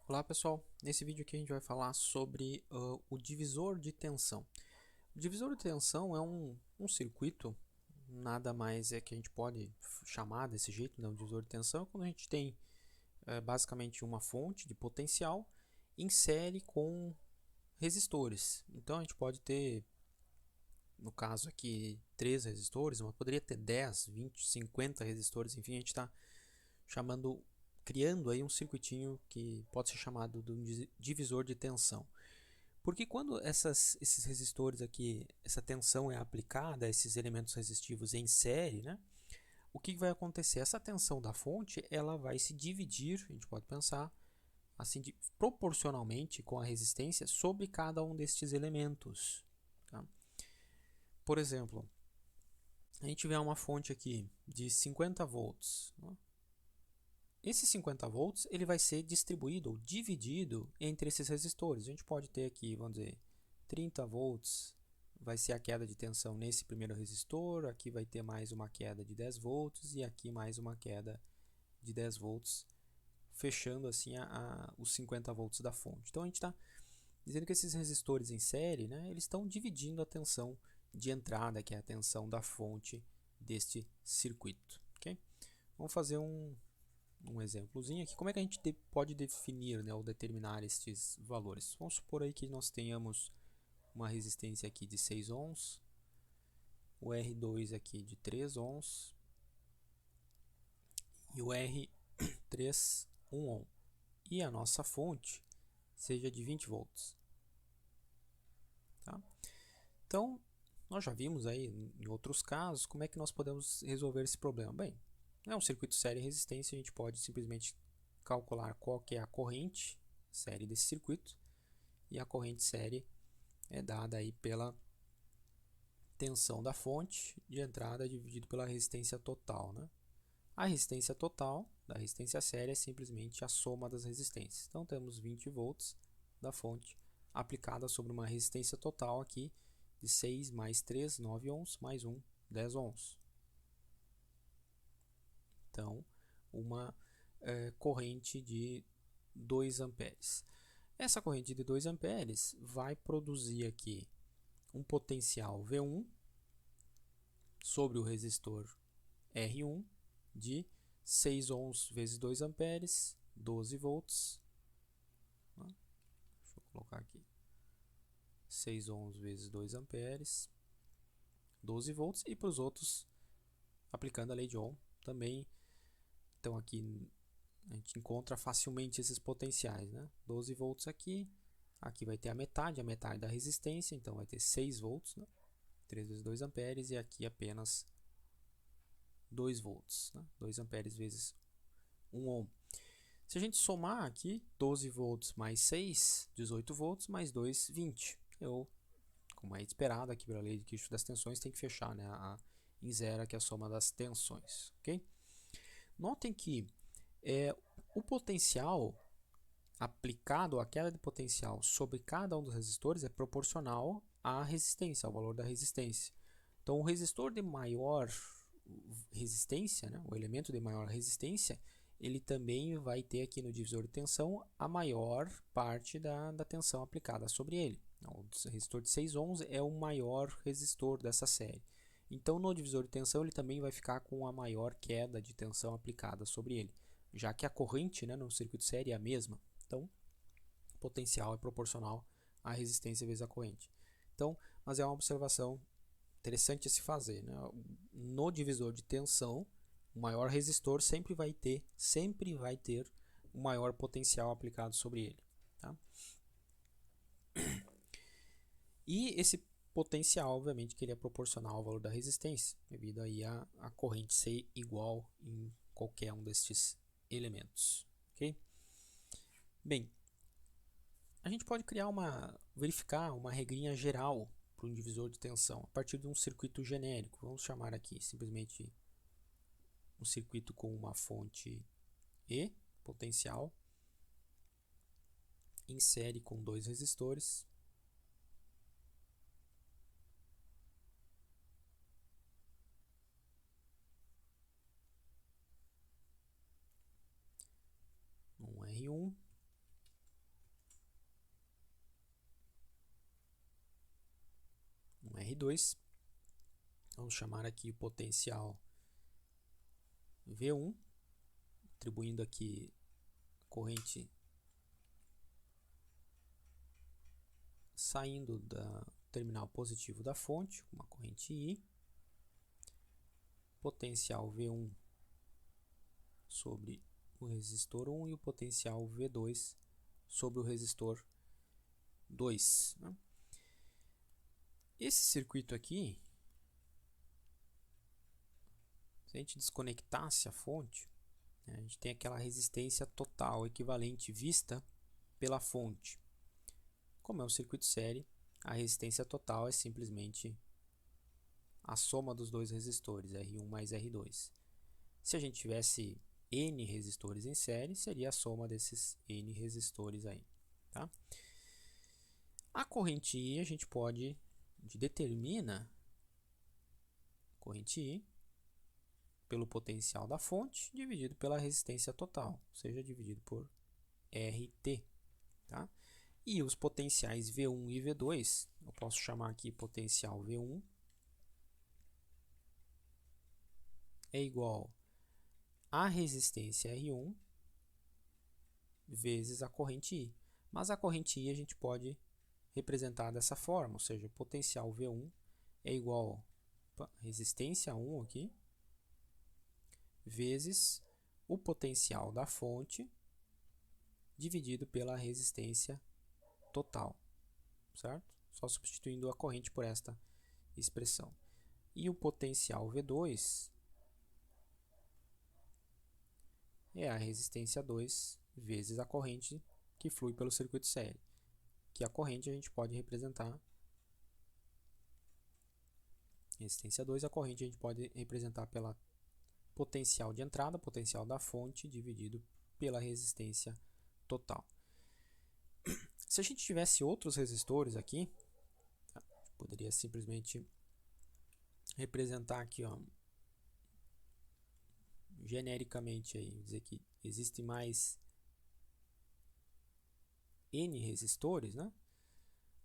Olá pessoal, nesse vídeo aqui a gente vai falar sobre o divisor de tensão. O divisor de tensão é um circuito, nada mais é que a gente pode chamar desse jeito, né? O divisor de tensão é quando a gente tem basicamente uma fonte de potencial em série com resistores. Então a gente pode ter, no caso aqui, 3 resistores, mas poderia ter 10, 20, 50 resistores, enfim, a gente está criando aí um circuitinho que pode ser chamado de um divisor de tensão. Porque quando esses resistores aqui, essa tensão é aplicada a esses elementos resistivos em série, né, o que vai acontecer? Essa tensão da fonte ela vai se dividir, a gente pode pensar, assim, proporcionalmente com a resistência sobre cada um destes elementos. Tá? Por exemplo, a gente tiver uma fonte aqui de 50 volts. Né? Esse 50 volts ele vai ser distribuído ou dividido entre esses resistores. A gente pode ter aqui, vamos dizer, 30 volts vai ser a queda de tensão nesse primeiro resistor, aqui vai ter mais uma queda de 10 volts e aqui mais uma queda de 10 volts, fechando assim os 50 volts da fonte. Então a gente está dizendo que esses resistores em série, né, eles estão dividindo a tensão de entrada, que é a tensão da fonte deste circuito. Okay? Vamos fazer um exemplozinho aqui. Como é que a gente pode definir, né, ou determinar estes valores? Vamos supor aí que nós tenhamos uma resistência aqui de 6 ohms, o R2 aqui de 3 ohms e o R3 1 ohm. E a nossa fonte seja de 20 volts. Tá? Então, nós já vimos aí em outros casos como é que nós podemos resolver esse problema. Bem, é um circuito série e resistência, a gente pode simplesmente calcular qual que é a corrente série desse circuito e a corrente série é dada aí pela tensão da fonte de entrada dividido pela resistência total. Né? A resistência total da resistência série é simplesmente a soma das resistências. Então temos 20 volts da fonte aplicada sobre uma resistência total aqui de 6 mais 3, 9 ohms, mais 1, 10 ohms. Então, uma corrente de 2 amperes. Essa corrente de 2 amperes vai produzir aqui um potencial V1 sobre o resistor R1 de 6 ohms vezes 2 amperes, 12 volts. Deixa eu colocar aqui. 6 ohms vezes 2 amperes, 12 volts. E para os outros, aplicando a lei de Ohm, também. Então aqui a gente encontra facilmente esses potenciais. Né? 12 volts aqui. Aqui vai ter a metade da resistência. Então vai ter 6 volts. Né? 3 vezes 2 amperes. E aqui apenas 2 volts. Né? 2 amperes vezes 1 ohm. Se a gente somar aqui, 12 volts mais 6, 18 volts, mais 2, 20. Eu, como é esperado aqui pela lei de Kirchhoff das tensões, tem que fechar, né, em zero aqui a soma das tensões. Okay? Notem que o potencial aplicado, a queda de potencial sobre cada um dos resistores é proporcional à resistência, ao valor da resistência. Então, o resistor de maior resistência, né, o elemento de maior resistência, ele também vai ter aqui no divisor de tensão a maior parte da tensão aplicada sobre ele. O resistor de 6 ohms é o maior resistor dessa série. Então, no divisor de tensão, ele também vai ficar com a maior queda de tensão aplicada sobre ele, já que a corrente, né, no circuito série é a mesma. Então, o potencial é proporcional à resistência vezes a corrente. Então, mas é uma observação interessante a se fazer. Né? No divisor de tensão, o maior resistor sempre vai ter o maior potencial aplicado sobre ele. Tá? E esse potencial, obviamente, que ele é proporcional ao valor da resistência, devido aí a corrente ser igual em qualquer um destes elementos. Okay? Bem, a gente pode verificar uma regrinha geral para um divisor de tensão a partir de um circuito genérico. Vamos chamar aqui simplesmente um circuito com uma fonte E, potencial, em série com 2 resistores. Um R1 R2. Vamos chamar aqui o potencial V1, atribuindo aqui corrente saindo do terminal positivo da fonte, uma corrente I, potencial V1 sobre o resistor 1 e o potencial V2 sobre o resistor 2. Né? Esse circuito aqui, se a gente desconectasse a fonte, né, a gente tem aquela resistência total equivalente vista pela fonte. Como é um circuito série, a resistência total é simplesmente a soma dos dois resistores, R1 mais R2. Se a gente tivesse N resistores em série, seria a soma desses N resistores aí. Tá? A corrente I, a gente determina a corrente I pelo potencial da fonte dividido pela resistência total, ou seja, dividido por RT. Tá? E os potenciais V1 e V2, eu posso chamar aqui potencial V1 é igual a resistência R1 vezes a corrente I. Mas a corrente I a gente pode representar dessa forma, ou seja, o potencial V1 é igual a resistência 1 aqui, vezes o potencial da fonte dividido pela resistência total, certo? Só substituindo a corrente por esta expressão. E o potencial V2 é a resistência 2 vezes a corrente que flui pelo circuito série. Que a corrente a gente pode representar, resistência 2, a corrente a gente pode representar pela potencial de entrada, potencial da fonte, dividido pela resistência total. Se a gente tivesse outros resistores aqui, poderia simplesmente representar aqui, ó, genericamente, aí, dizer que existe mais N resistores, né?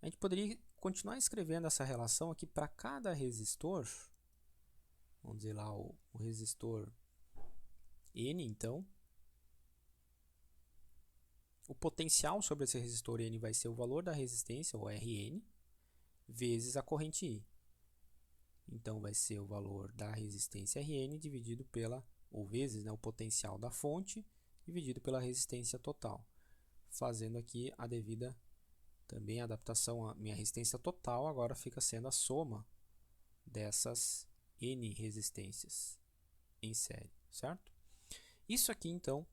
A gente poderia continuar escrevendo essa relação aqui para cada resistor. Vamos dizer lá o resistor N, então. O potencial sobre esse resistor N vai ser o valor da resistência, ou Rn, vezes a corrente I. Então, vai ser o valor da resistência Rn dividido pela, ou vezes, né, o potencial da fonte, dividido pela resistência total. Fazendo aqui a devida também a adaptação à minha resistência total, agora fica sendo a soma dessas N resistências em série, certo? Isso aqui, então,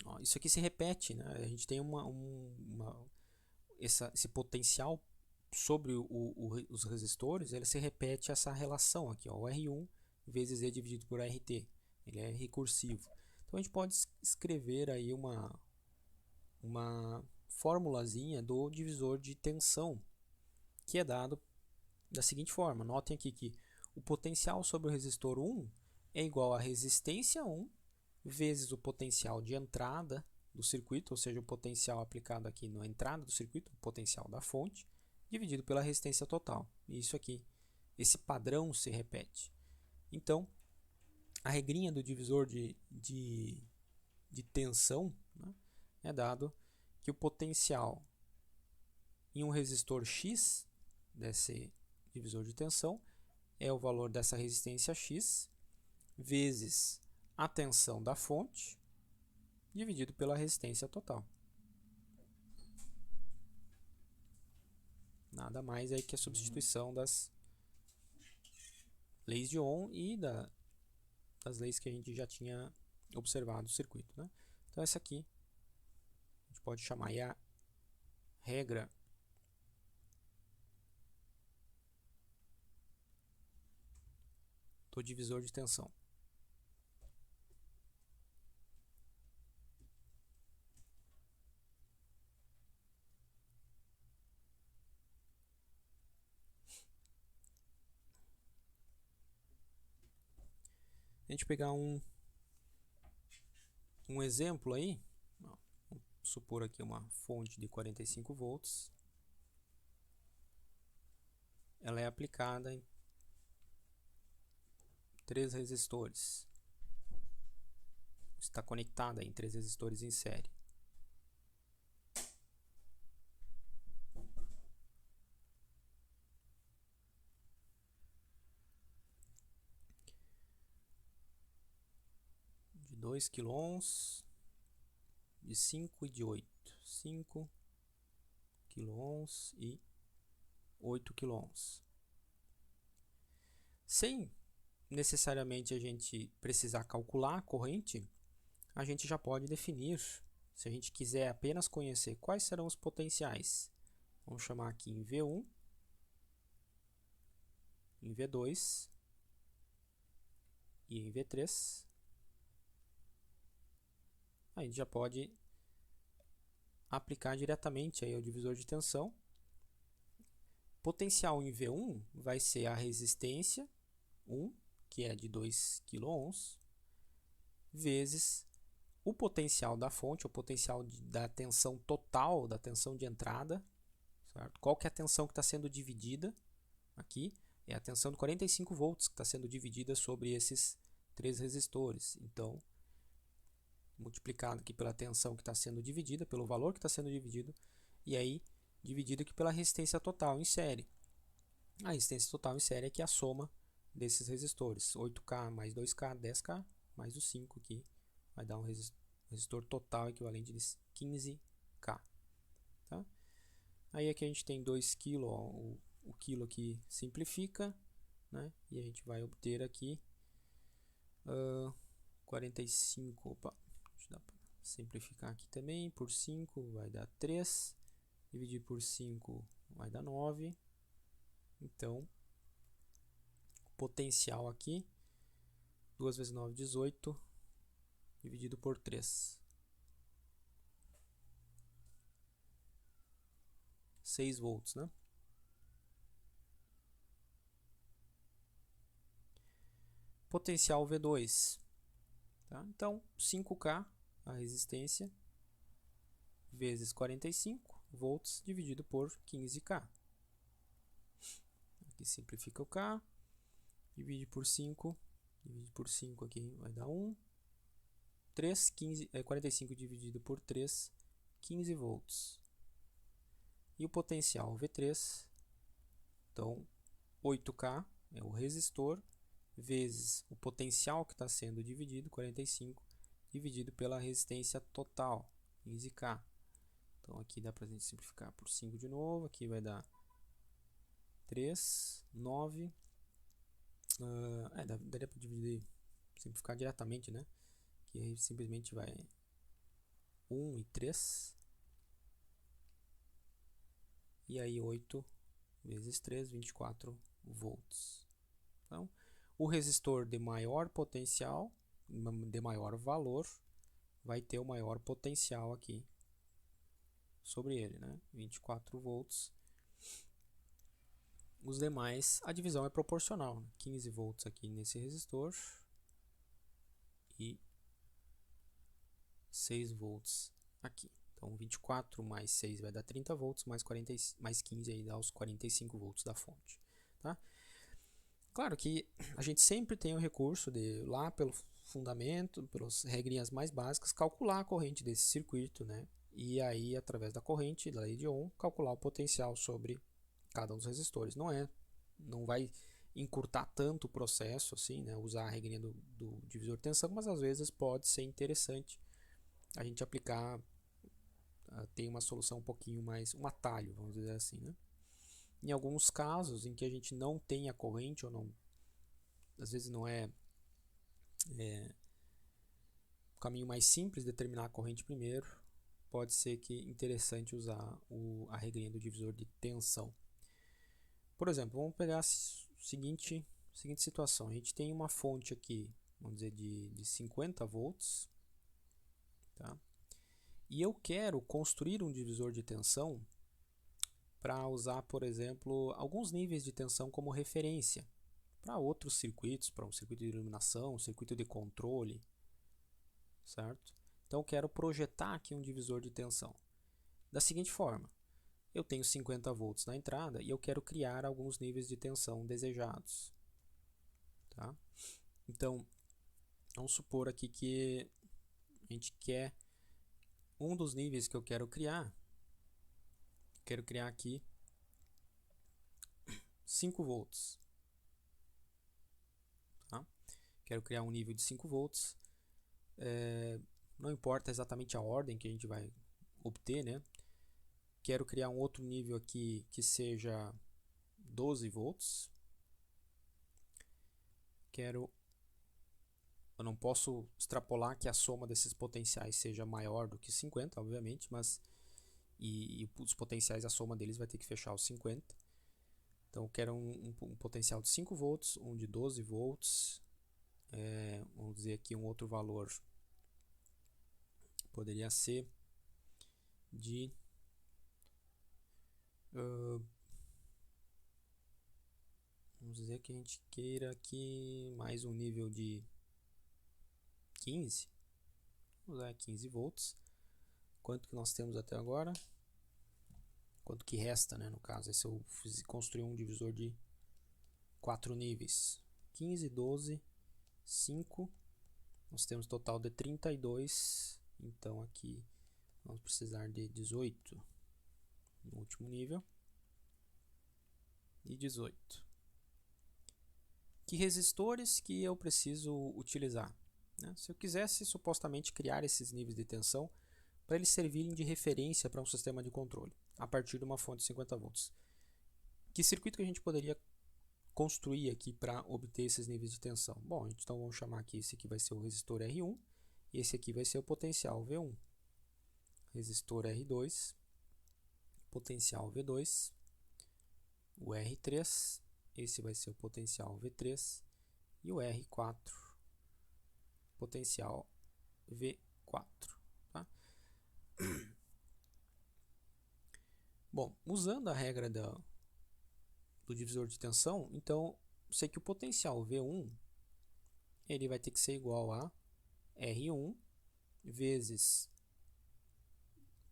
ó, isso aqui se repete, né? A gente tem esse potencial sobre os resistores, ele se repete essa relação aqui, ó, o R1 vezes E dividido por RT. Ele é recursivo. Então, a gente pode escrever aí uma formulazinha do divisor de tensão, que é dado da seguinte forma. Notem aqui que o potencial sobre o resistor 1 é igual a resistência 1 vezes o potencial de entrada do circuito, ou seja, o potencial aplicado aqui na entrada do circuito, o potencial da fonte, dividido pela resistência total. E isso aqui, esse padrão se repete. Então, a regrinha do divisor de tensão, né, é dado que o potencial em um resistor X, desse divisor de tensão, é o valor dessa resistência X, vezes a tensão da fonte, dividido pela resistência total. Nada mais é que a substituição das leis de Ohm e das leis que a gente já tinha observado no circuito. Né? Então, essa aqui a gente pode chamar aí a regra do divisor de tensão. A gente pegar um exemplo aí, vamos supor aqui uma fonte de 45 volts. ela é aplicada em 3 resistores. Está conectada em 3 resistores em série. De 2 kΩ, de 5 e de 8. 5 kΩ e 8 kΩ. Sem necessariamente a gente precisar calcular a corrente, a gente já pode definir, se a gente quiser apenas conhecer quais serão os potenciais. Vamos chamar aqui em V1, em V2 e em V3. A gente já pode aplicar diretamente aí o divisor de tensão. Potencial em V1 vai ser a resistência 1, que é de 2 kΩ, vezes o potencial da fonte, o potencial da tensão total, da tensão de entrada. Certo? Qual que é a tensão que está sendo dividida aqui? É a tensão de 45 volts que está sendo dividida sobre esses 3 resistores. Então, multiplicado aqui pela tensão que está sendo dividida, pelo valor que está sendo dividido, e aí dividido aqui pela resistência total em série. A resistência total em série é que é a soma desses resistores. 8K mais 2K, 10K, mais o 5 aqui, vai dar um resistor total equivalente de 15K. Tá? Aí aqui a gente tem 2 kg, o quilo aqui simplifica, né? E a gente vai obter aqui 45, opa, dá para simplificar aqui também, por 5 vai dar 3, dividir por 5 vai dar 9, então o potencial aqui, 2 vezes 9, 18, dividido por 3, 6 volts, né? Potencial V2, tá? Então 5K, a resistência, vezes 45 volts dividido por 15K. Aqui simplifica o K, divide por 5 aqui vai dar 1, 3, 45 dividido por 3, 15 volts. E o potencial V3, então 8K é o resistor, vezes o potencial que está sendo dividido, 45, dividido pela resistência total, 15K. Então aqui dá para a gente simplificar por 5 de novo, aqui vai dar 3, 9, daria para dividir, simplificar diretamente, né? Que aí simplesmente vai 1 e 3, e aí 8 vezes 3, 24 volts. Então, o resistor de maior potencial, de maior valor, vai ter o maior potencial aqui sobre ele, né? 24 volts. Os demais, a divisão é proporcional, né? 15 volts aqui nesse resistor e 6 volts aqui. Então 24 mais 6 vai dar 30 volts, mais 15 aí dá os 45 volts da fonte. Tá? Claro que a gente sempre tem o recurso de, lá pelo fundamento, pelas regrinhas mais básicas, calcular a corrente desse circuito, né? E aí, através da corrente, da lei de Ohm, calcular o potencial sobre cada um dos resistores. Não vai encurtar tanto o processo, assim, né? Usar a regrinha do divisor de tensão, mas às vezes pode ser interessante a gente aplicar, tem uma solução um pouquinho mais, um atalho, vamos dizer assim, né? Em alguns casos em que a gente não tem a corrente, ou não, às vezes não é o caminho mais simples determinar a corrente primeiro, pode ser que interessante usar a regrinha do divisor de tensão. Por exemplo, vamos pegar a seguinte situação. A gente tem uma fonte aqui, vamos dizer, de 50 volts, tá? E eu quero construir um divisor de tensão para usar, por exemplo, alguns níveis de tensão como referência para outros circuitos, para um circuito de iluminação, um circuito de controle, certo? Então eu quero projetar aqui um divisor de tensão da seguinte forma: eu tenho 50 volts na entrada e eu quero criar alguns níveis de tensão desejados. Tá? Então, vamos supor aqui que a gente quer um dos níveis que eu quero criar aqui 5 volts. Tá? Quero criar um nível de 5 volts. Não importa exatamente a ordem que a gente vai obter, né? Quero criar um outro nível aqui que seja 12 volts. Eu não posso extrapolar que a soma desses potenciais seja maior do que 50, obviamente, mas e os potenciais, a soma deles vai ter que fechar os 50. Então eu quero um potencial de 5 volts, um de 12 volts, vamos dizer aqui um outro valor, poderia ser de vamos dizer que a gente queira aqui mais um nível de 15, vamos usar 15 volts. Quanto que nós temos até agora? Quanto que resta, né, no caso? Se eu construir um divisor de 4 níveis, 15, 12, 5, nós temos total de 32, então aqui vamos precisar de 18 no último nível e 18. Que resistores que eu preciso utilizar? Né? Se eu quisesse supostamente criar esses níveis de tensão para eles servirem de referência para um sistema de controle a partir de uma fonte de 50 volts, que circuito que a gente poderia construir aqui para obter esses níveis de tensão? Bom, então vamos chamar aqui, esse aqui vai ser o resistor R1, e esse aqui vai ser o potencial V1. Resistor R2, potencial V2, o R3, esse vai ser o potencial V3, e o R4, potencial V4. Tá? Bom, usando a regra do divisor de tensão, então sei que o potencial V1 ele vai ter que ser igual a R1 vezes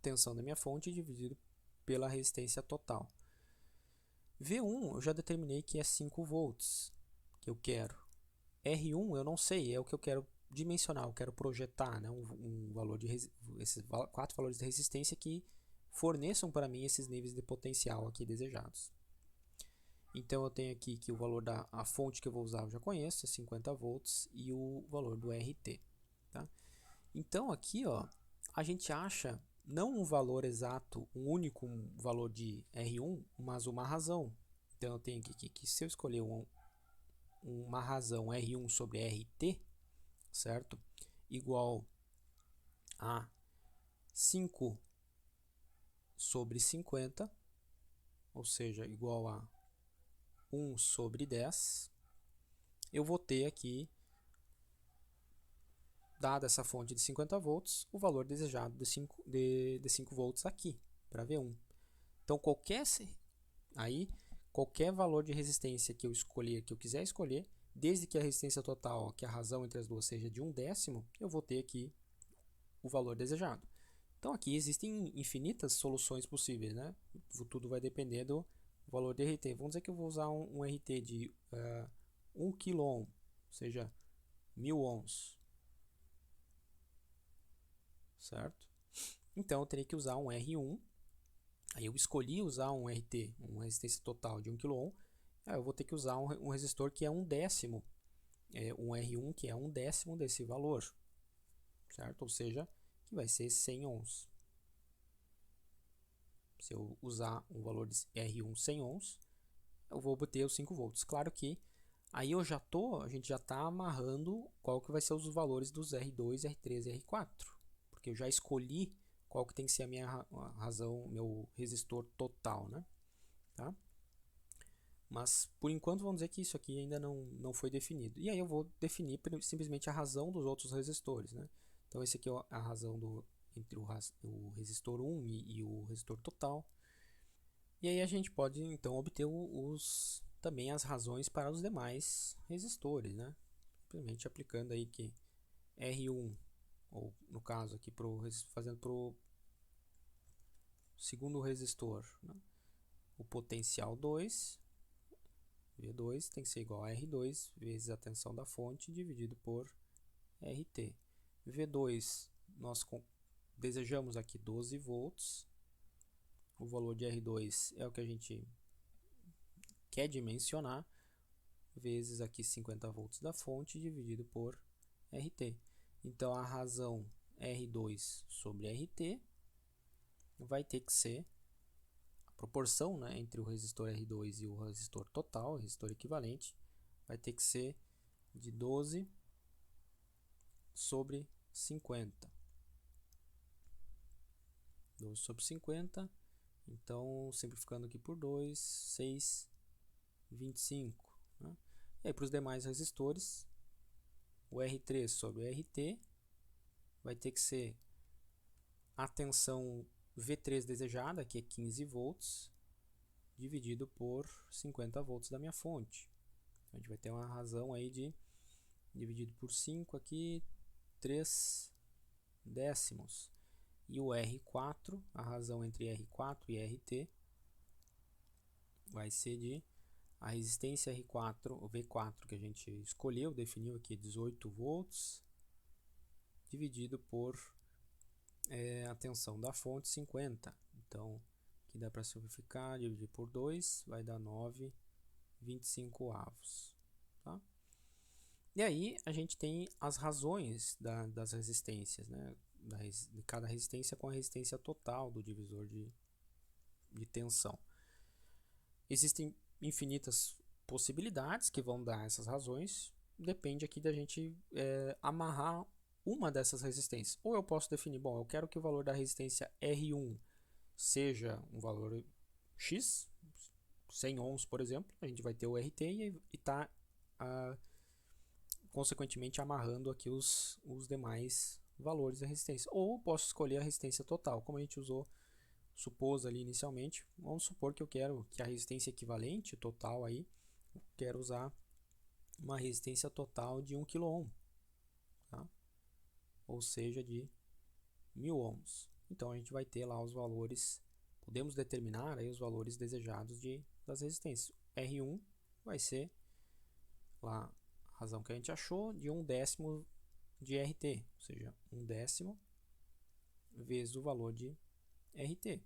tensão da minha fonte dividido pela resistência total. V1 eu já determinei que é 5 volts que eu quero. R1 eu não sei, é o que eu quero dimensionar, eu quero projetar, né, um valor de esses 4 valores de resistência que forneçam para mim esses níveis de potencial aqui desejados. Então eu tenho aqui que o valor da fonte que eu vou usar eu já conheço, é 50 volts, e o valor do RT. Tá? Então aqui ó, a gente acha não um valor exato, um único valor de R1, mas uma razão. Então eu tenho aqui que se eu escolher uma razão R1 sobre RT, certo? Igual a 5 sobre 50, ou seja, igual a 1 sobre 10, eu vou ter aqui, dada essa fonte de 50 volts, o valor desejado de 5 volts aqui, para V1. Então, qualquer valor de resistência que eu escolher, que eu quiser escolher, desde que a resistência total, que a razão entre as duas seja de 1/10, eu vou ter aqui o valor desejado. Então, aqui existem infinitas soluções possíveis, né? Tudo vai depender do valor de RT. Vamos dizer que eu vou usar um RT de 1 kΩ, ou seja, 1000 ohms, certo? Então, eu teria que usar um R1. Aí eu escolhi usar um RT, uma resistência total de 1 kΩ. Aí eu vou ter que usar um resistor que é 1/10, um R1 que é 1/10 desse valor, certo? Ou seja, que vai ser 100 ohms. Se eu usar um valor de R1 100 ohms, eu vou obter os 5 volts. Claro que aí a gente já está amarrando qual que vai ser os valores dos R2, R3 e R4, porque eu já escolhi qual que tem que ser a minha razão, meu resistor total, né? Tá? Mas por enquanto vamos dizer que isso aqui ainda não foi definido. E aí eu vou definir simplesmente a razão dos outros resistores, né? Então esse aqui é a razão entre o resistor 1 e o resistor total. E aí a gente pode então obter também as razões para os demais resistores, né? Simplesmente aplicando aí que R1, ou no caso aqui fazendo para o segundo resistor, né? O potencial 2, V2 tem que ser igual a R2 vezes a tensão da fonte dividido por RT. V2 nós desejamos aqui 12 volts. O valor de R2 é o que a gente quer dimensionar, vezes aqui 50 volts da fonte dividido por RT. Então a razão R2 sobre RT vai ter que ser a proporção, né, entre o resistor R2 e o resistor total, o resistor equivalente, vai ter que ser de 12 sobre 50. 12 sobre 50, então simplificando aqui por 2, 6, 25. Né? E aí para os demais resistores, o R3 sobre o RT vai ter que ser a tensão V3 desejada, que é 15 volts, dividido por 50 volts da minha fonte. Então, a gente vai ter uma razão aí de, dividido por 5 aqui, 3 décimos. E o R4, a razão entre R4 e RT, vai ser de a resistência R4, o V4 que a gente escolheu, definiu aqui 18 volts, dividido por a tensão da fonte 50. Então, aqui dá para simplificar, dividir por 2, vai dar 9,25 avos. Tá? E aí a gente tem as razões das resistências, né? De cada resistência com a resistência total do divisor de tensão. Existem infinitas possibilidades que vão dar essas razões, depende aqui da gente amarrar uma dessas resistências. Ou eu posso definir, bom, eu quero que o valor da resistência R1 seja um valor X, 100 ohms, por exemplo, a gente vai ter o RT e está consequentemente amarrando aqui os demais valores da resistência. Ou posso escolher a resistência total, como a gente supôs ali inicialmente. Vamos supor que eu quero que a resistência equivalente total aí, eu quero usar uma resistência total de 1 kΩ, tá? Ou seja, de 1000 ohms. Então a gente vai ter lá os valores, podemos determinar aí os valores desejados das resistências. R1 vai ser lá a razão que a gente achou de 1 décimo de RT, ou seja, 1 décimo vezes o valor de RT.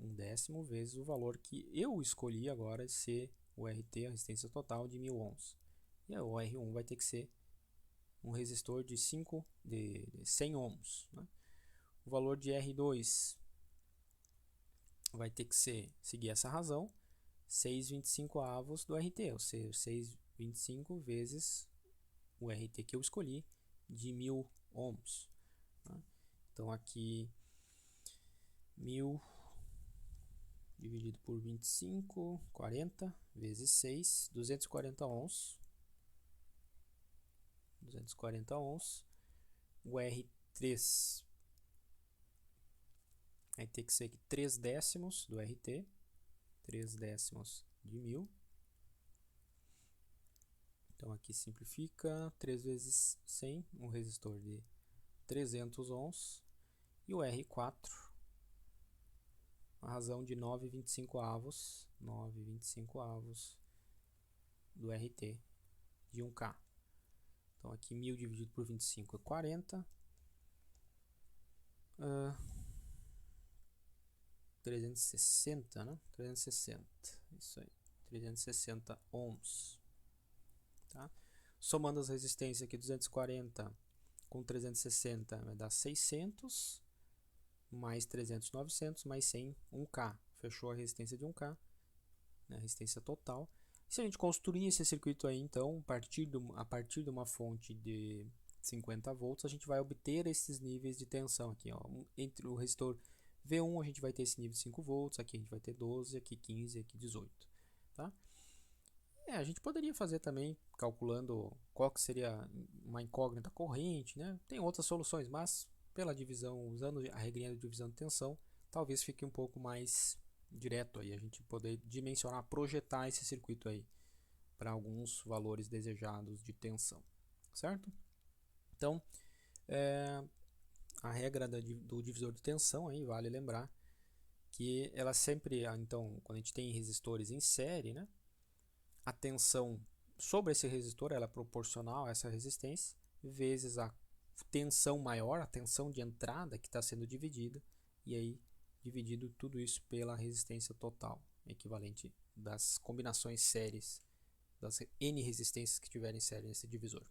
1 décimo vezes o valor que eu escolhi agora de ser o RT, a resistência total de 1000 ohms. E o R1 vai ter que ser um resistor de 100 ohms. Né? O valor de R2 vai ter que seguir essa razão, 6,25 avos do RT, ou seja, 6,25 vezes o RT que eu escolhi de 1000 ohms. Né? Então aqui 1000 dividido por 25, 40 vezes 6, 240 ohms. 240 ohms. O R3 vai ter que ser aqui 3 décimos do RT, 3 décimos de 1000. Então aqui simplifica, 3 vezes 100, um resistor de 300 ohms. E o R4, a razão de 9,25 avos, 9,25 avos do RT de 1K. Então aqui 1000 dividido por 25 é 40. 360, né? 360, isso aí, 360 ohms. Tá? Somando as resistências aqui, 240 com 360 vai dar 600, mais 300, 900, mais 100, 1K. Fechou a resistência de 1K, né? A resistência total. Se a gente construir esse circuito aí, então, a partir de uma fonte de 50 volts, a gente vai obter esses níveis de tensão aqui. Ó. Entre o resistor V1 a gente vai ter esse nível de 5 volts, aqui a gente vai ter 12, aqui 15, aqui 18. Tá? A gente poderia fazer também calculando qual que seria uma incógnita corrente, né? Tem outras soluções, mas pela divisão, usando a regrinha de divisão de tensão, talvez fique um pouco mais direto aí, a gente poder dimensionar, projetar esse circuito aí para alguns valores desejados de tensão, certo? Então, a regra do divisor de tensão, aí vale lembrar que ela sempre, então, quando a gente tem resistores em série, né, a tensão sobre esse resistor ela é proporcional a essa resistência, vezes a tensão maior, a tensão de entrada que está sendo dividida, e aí dividido tudo isso pela resistência total, equivalente das combinações séries, das N resistências que tiverem série nesse divisor.